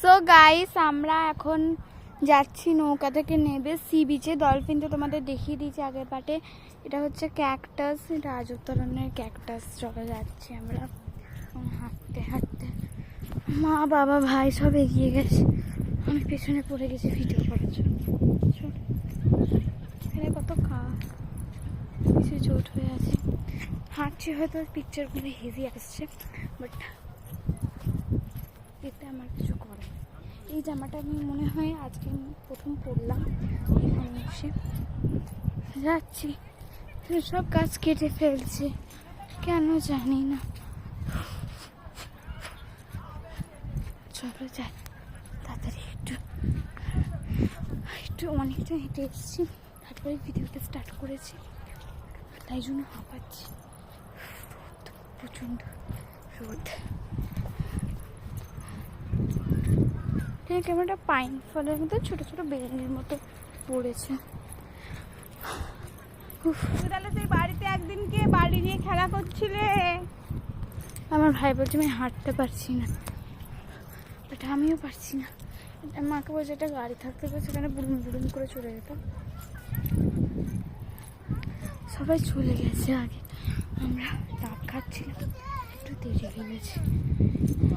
So guys আমরা এখন যাচ্ছি নৌকা থেকে নেবে সি বিচে। ডলফিন তো তোমাদের দেখিয়ে দিয়েছি আগের পাটে। এটা হচ্ছে ক্যাকটাস, এটা আজব ধরনের ক্যাকটাস। চলে যাচ্ছি আমরা হাঁটতে হাঁটতে। মা বাবা ভাই সব এগিয়ে গেছে, আমি পেছনে পড়ে গেছি ভিডিও করার জন্য। এখানে কত কিছু চোট হয়ে আছে। হাঁটছি, হয়তো পিকচারগুলো হেভি আসছে, বাট এতে আমার কিছু করে। এই জামাটা আমি মনে হয় আজকে প্রথম পরলাম এখানে এসে। যাচ্ছি, সব গাছ কেটে ফেলছে কেন জানি না। চলো যাই তাড়াতাড়ি, একটু অনেকটা হেঁটে এসেছি, তারপরে ভিডিওটা স্টার্ট করেছি, তাই জন্য হাঁপাচ্ছি। রোদ, প্রচণ্ড রোদ। ক্যামেরাটা পাইন ফলের মতো ছোট ছোট বেলুনের মতো পড়েছে। তাহলে তুই বাড়িতে একদিনকে বাড়ি নিয়ে খেলা করছিলে। আমার ভাই বলছে আমি হাঁটতে পারছি না, বাট আমিও পারছি না। মাকে বলছে একটা গাড়ি থাকতে পারে, সেখানে বুড়ুম বুড়ুম করে চলে যেতাম। সবাই চলে গেছে আগে, আমরা ডাব খাচ্ছিলাম, একটু দেরি হয়ে গেছে।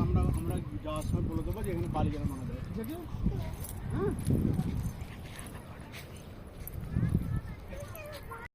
আমরা যাওয়ার সময় বলে দেবো যে এখানে বাড়ি যেন মানা যায়, ঠিক আছে? হ্যাঁ।